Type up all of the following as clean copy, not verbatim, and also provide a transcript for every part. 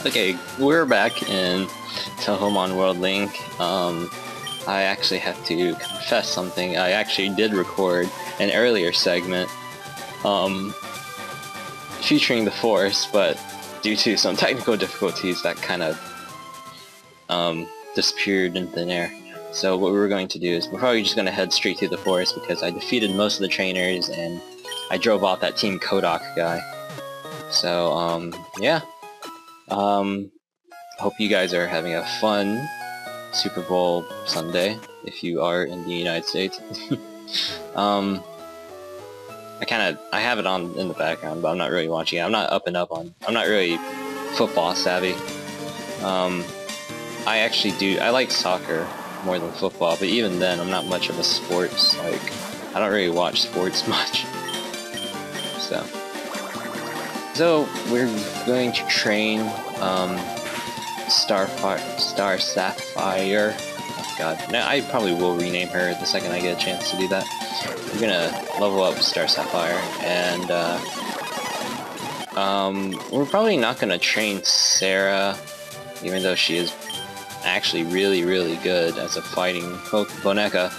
Okay, we're back in Touhoumon World Link. I actually have to confess something. I actually did record an earlier segment, featuring the forest, but due to some technical difficulties, that kind of, disappeared in thin air. So what we're going to do is we're probably just going to head straight through the forest because I defeated most of the trainers and I drove off that Team Kodak guy. So, yeah. Hope you guys are having a fun Super Bowl Sunday, if you are in the United States. I have it on in the background, but I'm not really watching it. I'm not really football savvy. I like soccer more than football, but even then, I'm not much of a sports, I don't really watch sports much. So we're going to train, Star Sapphire. Oh god, now I probably will rename her the second I get a chance to do that. We're gonna level up Star Sapphire, and we're probably not gonna train Sarah, even though she is actually really good as a fighting Boneka,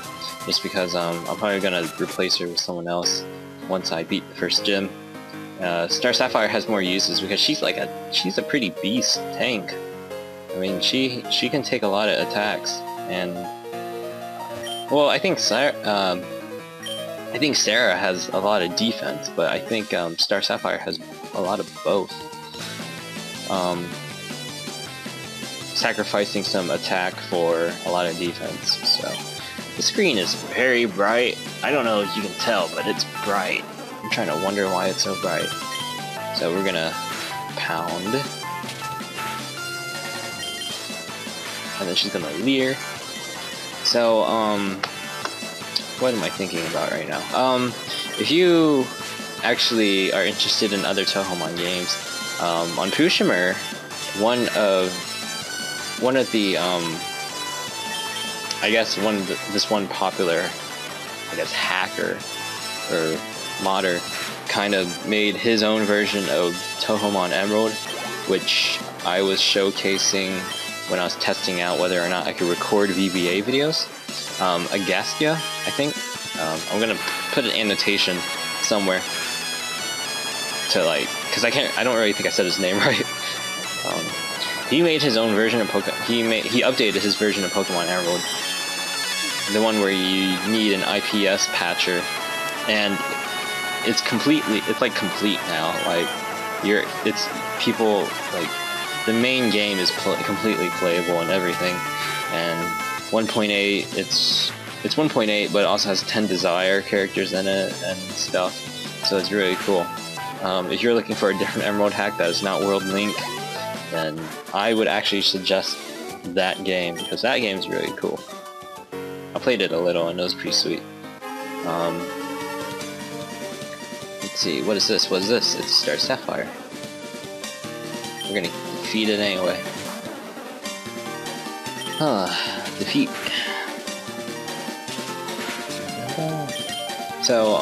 just because I'm probably gonna replace her with someone else once I beat the first gym. Star Sapphire has more uses because she's a pretty beast tank. I mean, she can take a lot of attacks, and well, I think Sarah has a lot of defense, but I think Star Sapphire has a lot of both. Sacrificing some attack for a lot of defense. So the screen is very bright. I don't know if you can tell, but it's bright. I'm trying to wonder why it's so bright. So we're gonna pound. And then she's gonna leer. So, what am I thinking about right now? If you actually are interested in other Touhoumon games, on Pushimer, this one popular, hacker or modder kind of made his own version of Touhoumon Emerald, which I was showcasing when I was testing out whether or not I could record VBA videos. Agastya, I think. I'm gonna put an annotation somewhere to because I don't really think I said his name right. He made his own version of he updated his version of Pokemon Emerald, the one where you need an IPS patcher, and it's complete now. The main game is completely playable and everything, and 1.8, it's 1.8, but it also has 10 Desire characters in it and stuff, so it's really cool. If you're looking for a different Emerald hack that is not World Link, then I would actually suggest that game, because that game is really cool. I played it a little and it was pretty sweet. Let's see, what is this? It's Star Sapphire. We're gonna defeat it anyway. Defeat. So,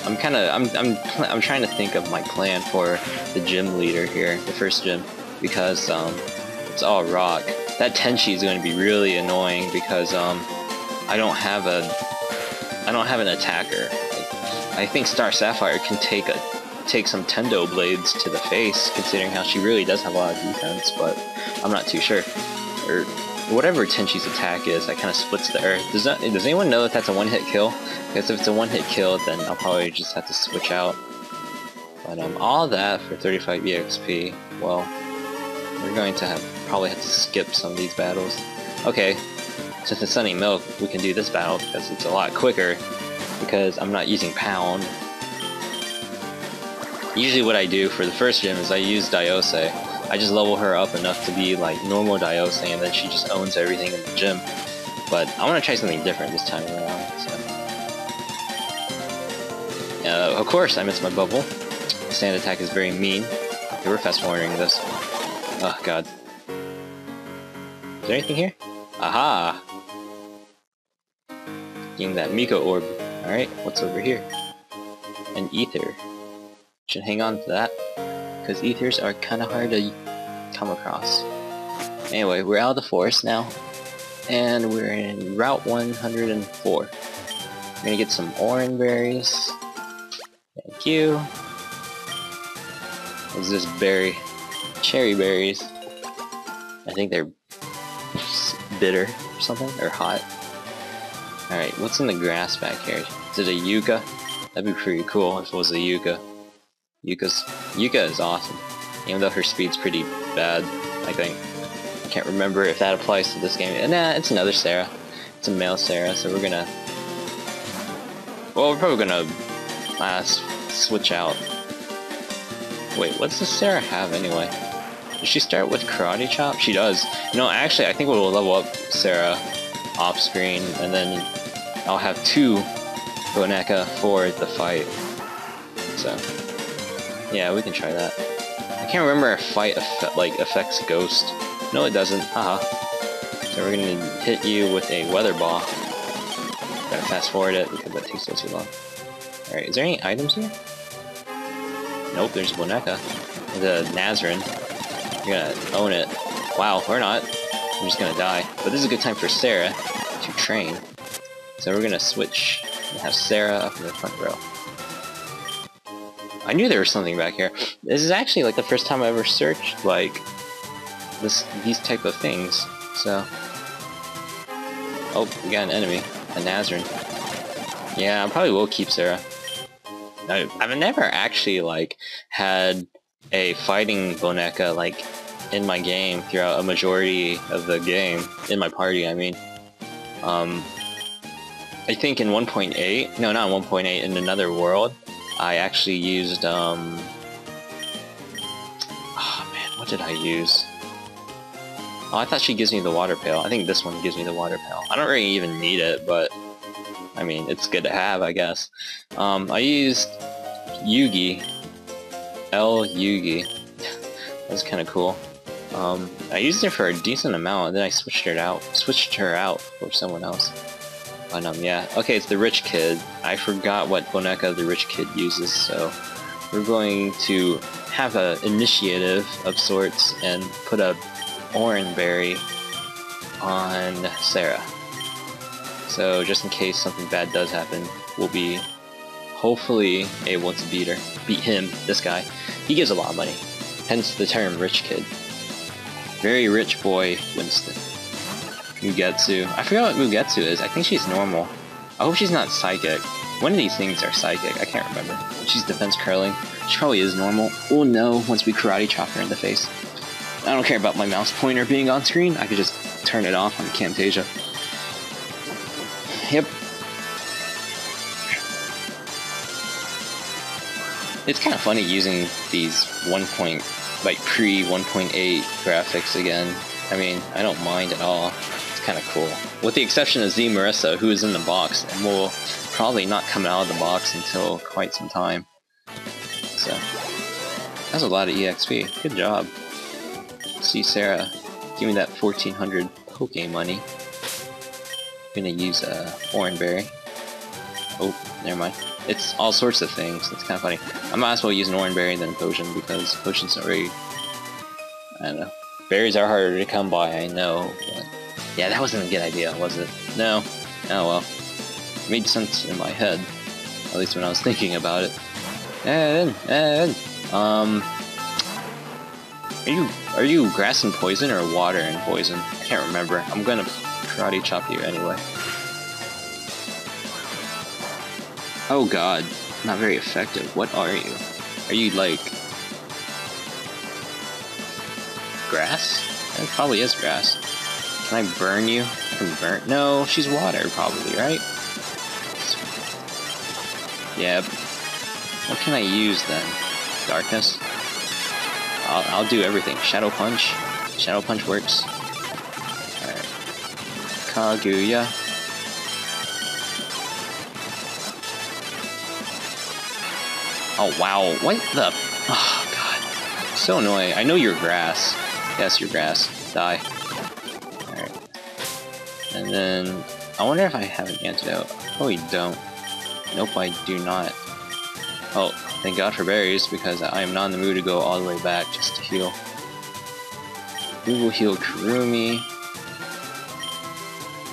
I'm trying to think of my plan for the gym leader here, the first gym, because it's all rock. That Tenchi is going to be really annoying because I don't have an attacker. I think Star Sapphire can take some Tendo blades to the face, considering how she really does have a lot of defense, but I'm not too sure. Or whatever Tenchi's attack is, that kind of splits the earth. Does anyone know if that's a one-hit kill? Because if it's a one-hit kill, then I'll probably just have to switch out. But all that for 35 EXP. Well, we're going to probably have to skip some of these battles. Okay, since it's Sunny Milk, we can do this battle because it's a lot quicker, because I'm not using Pound. Usually what I do for the first gym is I use Diose. I just level her up enough to be like normal Diose, and then she just owns everything in the gym. But I want to try something different this time around. So. Of course, I missed my bubble. Stand attack is very mean. Okay, we're fast forwarding this. Oh god. Is there anything here? Aha! Getting that Miko orb. Alright, what's over here? An ether. Should hang on to that, because ethers are kind of hard to come across. Anyway, we're out of the forest now, and we're in Route 104. We're gonna get some orange berries. Thank you. What's this berry? Cherry berries. I think they're bitter or something, or hot. Alright, what's in the grass back here? Is it a yucca? That'd be pretty cool if it was a yucca. Yucca is awesome, even though her speed's pretty bad, I think. I can't remember if that applies to this game. Nah, it's another Sarah. It's a male Sarah, so we're gonna... Well, we're probably gonna switch out. Wait, what's this Sarah have anyway? Does she start with Karate Chop? She does. No, actually, I think we'll level up Sarah off screen, and then I'll have 2 Boneka for the fight. So, yeah, we can try that. I can't remember if fight affects Ghost. No, it doesn't. Haha. So we're gonna hit you with a weather ball. Gotta fast forward it because that takes so long. Alright, is there any items here? Nope, there's Boneka. The Nazarene. You're gonna own it. Wow, or not. I'm just gonna die. But this is a good time for Sarah to train. So we're gonna switch and have Sarah up in the front row. I knew there was something back here. This is actually like the first time I ever searched like these type of things. So, oh, we got an enemy, a Nazarene. Yeah, I probably will keep Sarah. I've never actually like had a fighting Boneka like in my game throughout a majority of the game, in my party I mean. I think in 1.8, no not 1.8, in another world, I actually used oh man, what did I use? Oh, I thought she gives me the water pail. I think this one gives me the water pail. I don't really even need it, but I mean, it's good to have, I guess. I used Yugi. Yugi. That's kind of cool. I used it for a decent amount, and then I switched her out for someone else. But yeah. Okay, it's the rich kid. I forgot what Boneka the rich kid uses, so we're going to have an initiative of sorts and put a orange berry on Sarah. So just in case something bad does happen, we'll be hopefully able to beat him, this guy. He gives a lot of money, hence the term rich kid. Very rich boy, Winston. Mugetsu. I forgot what Mugetsu is. I think she's normal. I hope she's not psychic. One of these things are psychic, I can't remember. She's defense curling. She probably is normal. Oh no, once we karate chop her in the face. I don't care about my mouse pointer being on screen, I could just turn it off on Camtasia. Yep. It's kind of funny using these pre 1.8 graphics again. I mean, I don't mind at all. It's kind of cool. With the exception of Z Marissa, who is in the box and will probably not come out of the box until quite some time. So, that's a lot of EXP. Good job. See Sarah, give me that 1400 Poke money. I'm gonna use a orange berry. Oh, never mind. It's all sorts of things. It's kind of funny. I might as well use an orange berry than a potion because potions are very... I don't know. Berries are harder to come by, I know. But yeah, that wasn't a good idea, was it? No. Oh well. It made sense in my head. At least when I was thinking about it. Are you grass and poison or water and poison? I can't remember. I'm gonna karate chop you anyway. Oh god, not very effective. What are you? Are you like... grass? It probably is grass. Can I burn you? I can burn... No, she's water probably, right? Yeah. What can I use then? Darkness? I'll do everything. Shadow Punch. Shadow Punch works. Alright. Kaguya. Oh wow, what the... Oh god. So annoying. I know you're grass. Yes, you're grass. Die. Alright. And then... I wonder if I have an antidote. Oh, you don't. Nope, I do not. Oh, thank God for berries, because I am not in the mood to go all the way back just to heal. We will heal Kurumi,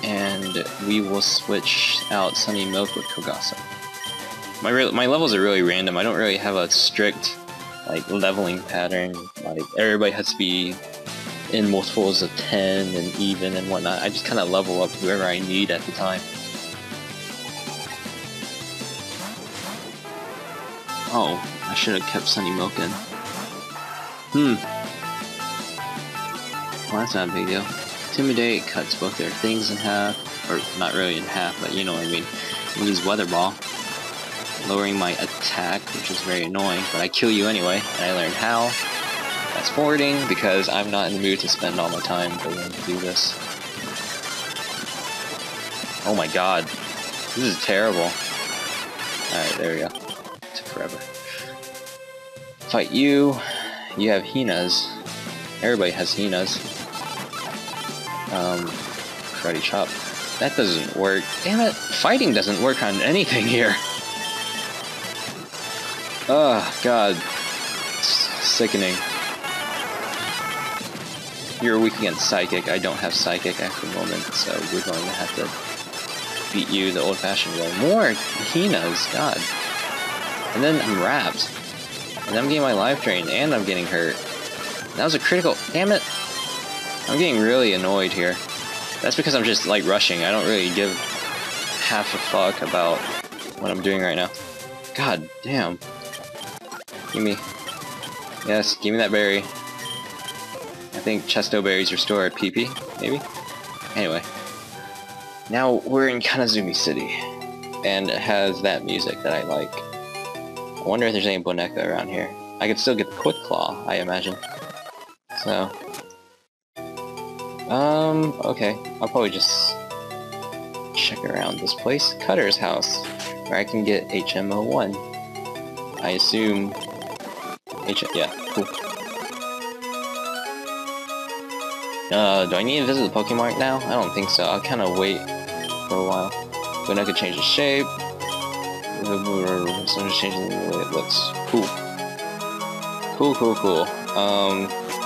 and we will switch out Sunny Milk with Kogasa. My levels are really random. I don't really have a strict like leveling pattern. Like everybody has to be in multiples of 10 and even and whatnot. I just kind of level up whoever I need at the time. Oh, I should have kept Sunny Milk in. Well, that's not a big deal. Intimidate cuts both their things in half, or not really in half, but you know what I mean. I use Weather Ball, lowering my attack, which is very annoying, but I kill you anyway, and I learned how. Fast forwarding, because I'm not in the mood to spend all my time going to do this. Oh my god. This is terrible. Alright, there we go. Took forever. Fight you. You have Hinas. Everybody has Hinas. Karate Chop. That doesn't work. Damn it! Fighting doesn't work on anything here. Oh god. It's sickening. You're weak against Psychic. I don't have Psychic at the moment, so we're going to have to beat you the old-fashioned way. More Hinas, god. And then I'm wrapped. And I'm getting my life drained, and I'm getting hurt. That was a critical. Damn it! I'm getting really annoyed here. That's because I'm just like rushing. I don't really give half a fuck about what I'm doing right now. God damn. Give me. Yes, give me that berry. I think Chesto berries restore PP, maybe? Anyway. Now we're in Kanazumi City. And it has that music that I like. I wonder if there's any Boneka around here. I could still get the Quick Claw, I imagine. So. Okay. I'll probably just check around this place. Cutter's house, where I can get HMO1. I assume... yeah, cool. Do I need to visit the Pokemon now? I don't think so. I'll kind of wait for a while. But I could change the shape. So just changing the way it looks. Cool. Cool.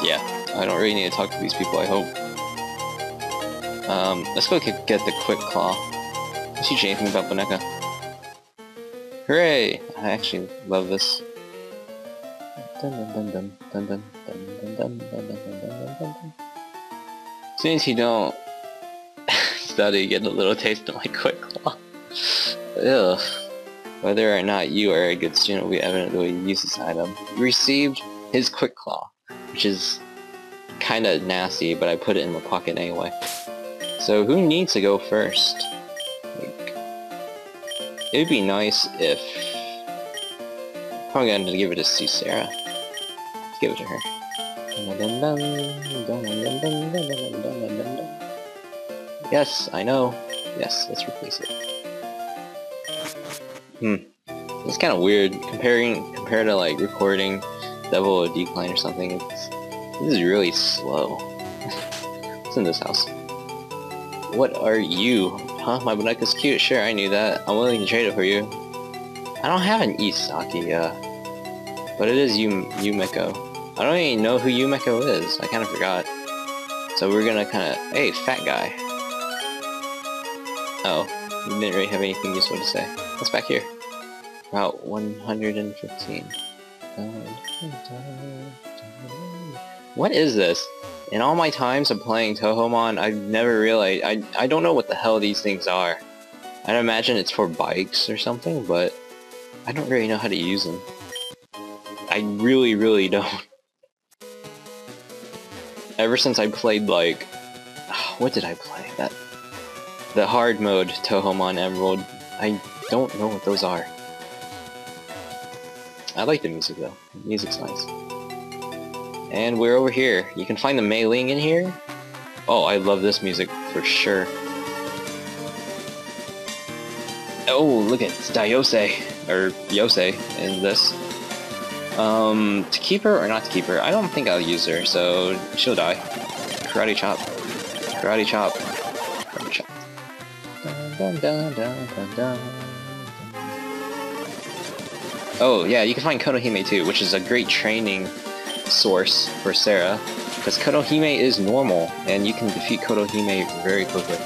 Yeah. I don't really need to talk to these people, I hope. Let's go get the Quick Claw. Did you teach anything about Boneka? Hooray! I actually love this. As soon as you don't study, you get a little taste of my Quick Claw. Ugh. Whether or not you are a good student will be evident the way you use this item. You received his Quick Claw, which is kinda nasty, but I put it in my pocket anyway. So who needs to go first? Like, it would be nice if... I'm probably going to give it to Sarah. Let's give it to her. Yes, I know. Yes, let's replace it. It's kind of weird compared to like recording Devil or Decline or something. This is really slow. What's in this house? What are you? Huh? My Boneka's cute. Sure, I knew that. I'm willing to trade it for you. I don't have an Isaki, but it is Yumeko. I don't even know who Yumeko is. I kind of forgot. So we're gonna kind of... Hey, fat guy. Oh, you didn't really have anything useful to say. What's back here? Route 115. What is this? In all my times of playing Touhoumon, I've never realized... I don't know what the hell these things are. I'd imagine it's for bikes or something, but I don't really know how to use them. I really don't. Ever since I played, like... what did I play? The hard mode Touhoumon Emerald. I don't know what those are. I like the music though. The music's nice. And we're over here. You can find the Mei Ling in here. Oh, I love this music for sure. Oh, look at it's Dayose or Yose in this. To keep her or not to keep her? I don't think I'll use her, so she'll die. Karate chop. Karate chop. Karate chop. Dun, dun, dun, dun, dun, dun. Oh yeah, you can find Konohime too, which is a great training source for Sarah, because Konohime is normal, and you can defeat Konohime very quickly.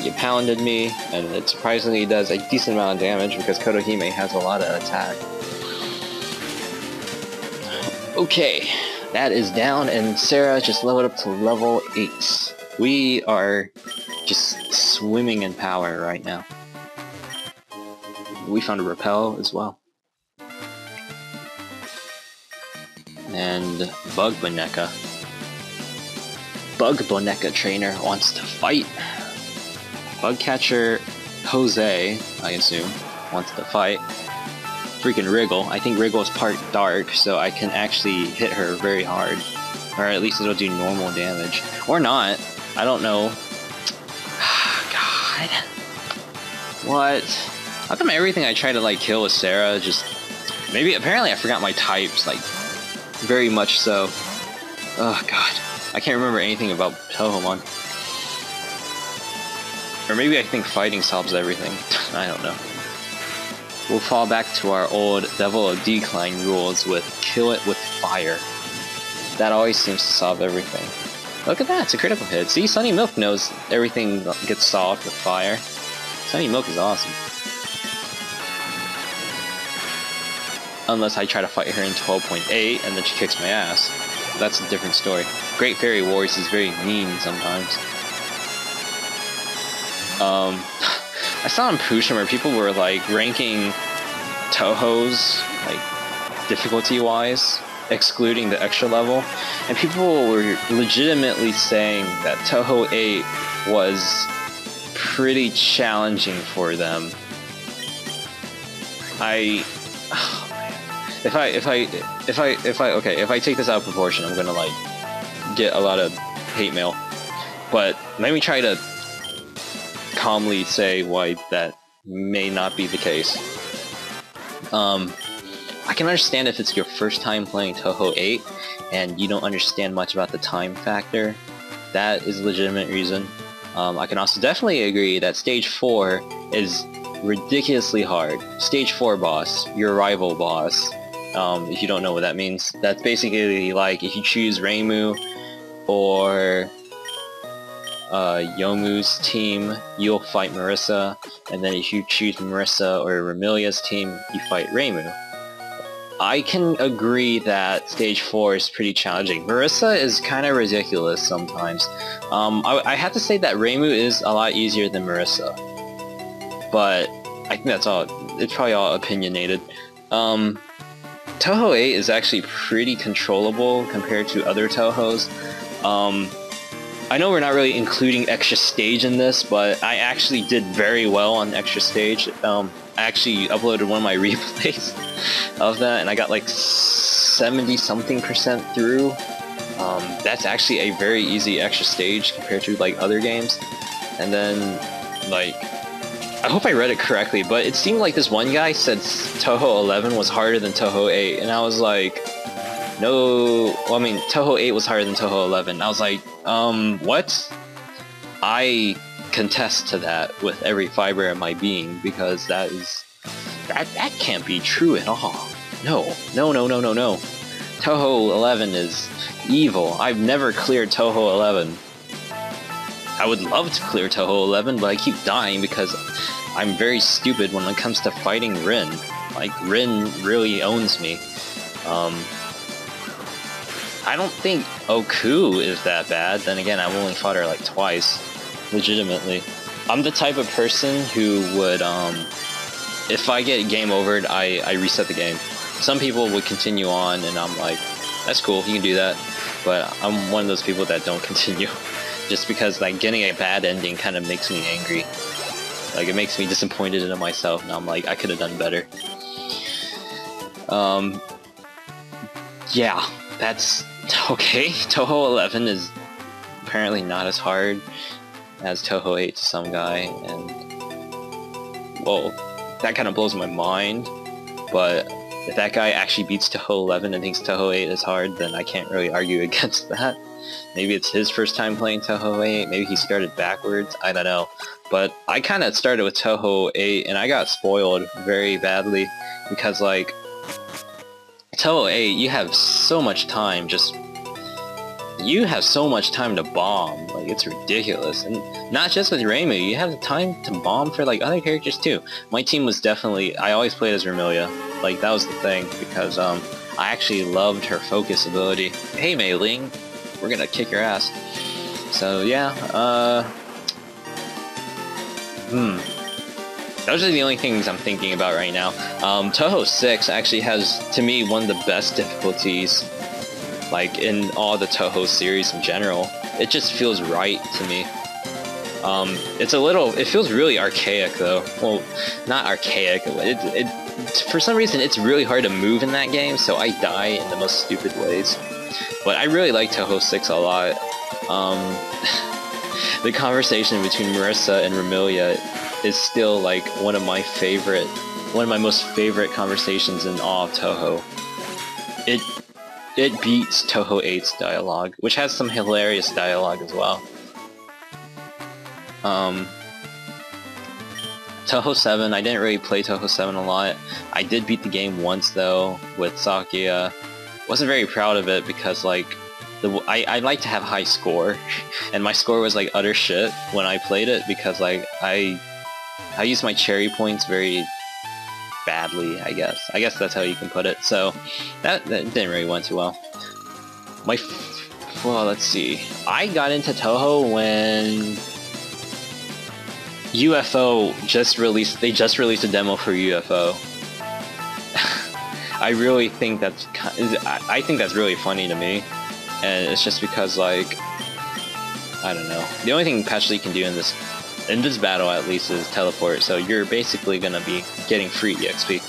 You pounded me, and it surprisingly does a decent amount of damage because Konohime has a lot of attack. Okay, that is down, and Sarah just leveled up to level 8. We are just swimming in power right now. We found a repel as well. And Bug Boneka. Bug Boneka trainer wants to fight. Bug catcher Jose, I assume, wants to fight. Freaking Wriggle. I think Wriggle is part dark, so I can actually hit her very hard. Or at least it'll do normal damage. Or not. I don't know. God. What? How come everything I try to like kill with Sarah just... Maybe, apparently I forgot my types, like, very much so. Oh god. I can't remember anything about Touhoumon. Or maybe I think fighting solves everything. I don't know. We'll fall back to our old Devil of Decline rules with kill it with fire. That always seems to solve everything. Look at that, it's a critical hit. See, Sunny Milk knows everything gets solved with fire. Sunny Milk is awesome. Unless I try to fight her in 12.8 and then she kicks my ass. That's a different story. Great Fairy Wars is very mean sometimes. I saw on Pushim where people were like ranking Touhou's like difficulty-wise, excluding the extra level, and people were legitimately saying that Touhou 8 was pretty challenging for them. If I take this out of proportion, I'm gonna like get a lot of hate mail. But let me try to calmly say why that may not be the case. I can understand if it's your first time playing Touhou 8 and you don't understand much about the time factor. That is a legitimate reason. I can also definitely agree that Stage 4 is ridiculously hard. Stage 4 boss, your rival boss. If you don't know what that means, that's basically like if you choose Reimu or Yomu's team, you'll fight Marissa, and then if you choose Marissa or Ramilia's team, you fight Reimu. I can agree that Stage 4 is pretty challenging. Marissa is kind of ridiculous sometimes. I have to say that Reimu is a lot easier than Marissa. But I think that's all. It's probably all opinionated. Touhou 8 is actually pretty controllable compared to other Touhous. I know we're not really including extra stage in this, but I actually did very well on extra stage. I actually uploaded one of my replays of that, and I got like 70-something% through. That's actually a very easy extra stage compared to like other games. And then, like, I hope I read it correctly, but it seemed like this one guy said Touhou 11 was harder than Touhou 8, and I was like, no, well, I mean, Touhou 8 was harder than Touhou 11. I was like, what? I contest to that with every fiber of my being, because that can't be true at all. No. Touhou 11 is evil. I've never cleared Touhou 11. I would love to clear Touhou 11, but I keep dying because I'm very stupid when it comes to fighting Rin. Like, Rin really owns me. I don't think Oku is that bad. Then again, I've only fought her like twice, legitimately. I'm the type of person who would, if I get game overed, I reset the game. Some people would continue on, and I'm like, that's cool, you can do that. But I'm one of those people that don't continue. Just because like getting a bad ending kind of makes me angry. Like, it makes me disappointed in myself, and I'm like, I could have done better. Yeah, that's okay. Touhou 11 is apparently not as hard as Touhou 8 to some guy, and well, that kind of blows my mind. But if that guy actually beats Touhou 11 and thinks Touhou 8 is hard, then I can't really argue against that. Maybe it's his first time playing Touhou 8, maybe he started backwards, I don't know. But I kind of started with Touhou 8 and I got spoiled very badly because like Touhou 8, you have so much time to bomb, like it's ridiculous. And not just with Reimu, you have the time to bomb for like other characters too. My team was definitely, I always played as Remelia, like that was the thing, because I actually loved her focus ability. Hey Mei Ling, we're gonna kick your ass. So yeah, those are the only things I'm thinking about right now. Touhou 6 actually has, to me, one of the best difficulties, like in all the Touhou series in general. It just feels right to me. It feels really archaic though. Well, not archaic, for some reason it's really hard to move in that game, so I die in the most stupid ways. But I really like Touhou 6 a lot. The conversation between Marissa and Remelia is still like one of my most favorite conversations in all of Touhou. It beats Touhou 8's dialogue, which has some hilarious dialogue as well. Touhou 7, I didn't really play Touhou 7 a lot. I did beat the game once though with Sakia. Wasn't very proud of it because like I like to have high score, and my score was like utter shit when I played it because like I used my cherry points very badly, I guess. I guess that's how you can put it. So that didn't really went too well. Well, let's see. I got into Touhou when UFO just released. They just released a demo for UFO. I really think I think that's really funny to me, and it's just because like I don't know. The only thing Patch Lee can do in this battle at least is teleport, so you're basically gonna be getting free EXP.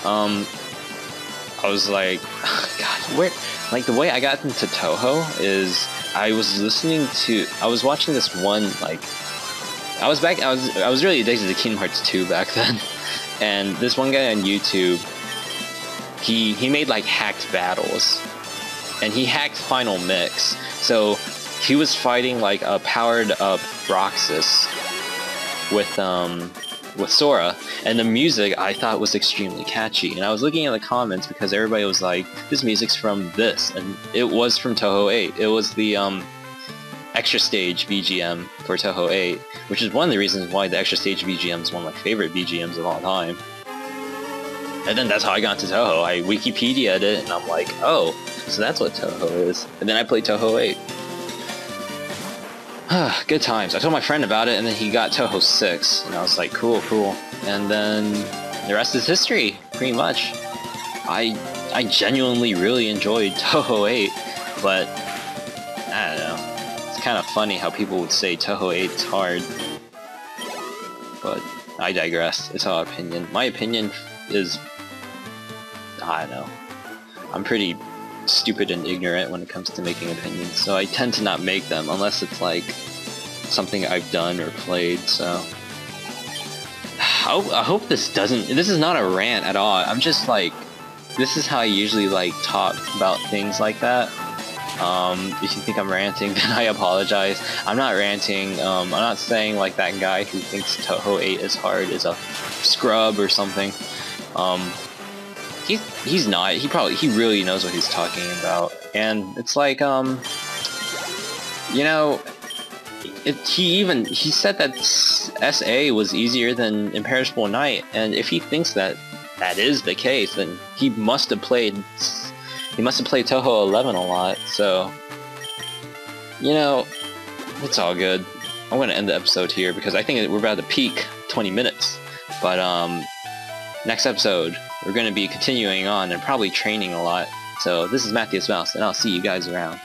I was like, God, like the way I got into Touhou is I was watching this one, like I was really addicted to Kingdom Hearts 2 back then, and this one guy on YouTube, he made like hacked battles, and he hacked Final Mix, so he was fighting like a powered up Roxas with Sora, and the music I thought was extremely catchy, and I was looking at the comments because everybody was like, this music's from this, and it was from Touhou 8. It was the extra stage BGM for Touhou 8, which is one of the reasons why the extra stage BGM is one of my favorite BGMs of all time. And then that's how I got into Touhou. I Wikipedia'd it, and I'm like, oh, so that's what Touhou is. And then I played Touhou 8. Good times. I told my friend about it, and then he got Touhou 6, and I was like, cool, cool. And then the rest is history, pretty much. I genuinely really enjoyed Touhou 8, but I don't know. It's kind of funny how people would say Touhou 8 is hard. But I digress. It's all opinion. My opinion is, I don't know. I'm pretty stupid and ignorant when it comes to making opinions, so I tend to not make them unless it's like something I've done or played. So I hope this is not a rant at all. I'm just like, this is how I usually like talk about things like that. If you think I'm ranting, then I apologize. I'm not ranting. I'm not saying like that guy who thinks Touhou 8 is hard is a scrub or something. He's not. He really knows what he's talking about, and it's like you know, he said that SA was easier than Imperishable Night, and if he thinks that is the case, then he must have played Touhou 11 a lot. So you know, it's all good. I'm gonna end the episode here because I think we're about to peak 20 minutes, but next episode we're going to be continuing on and probably training a lot. So this is Matthiasmouse, and I'll see you guys around.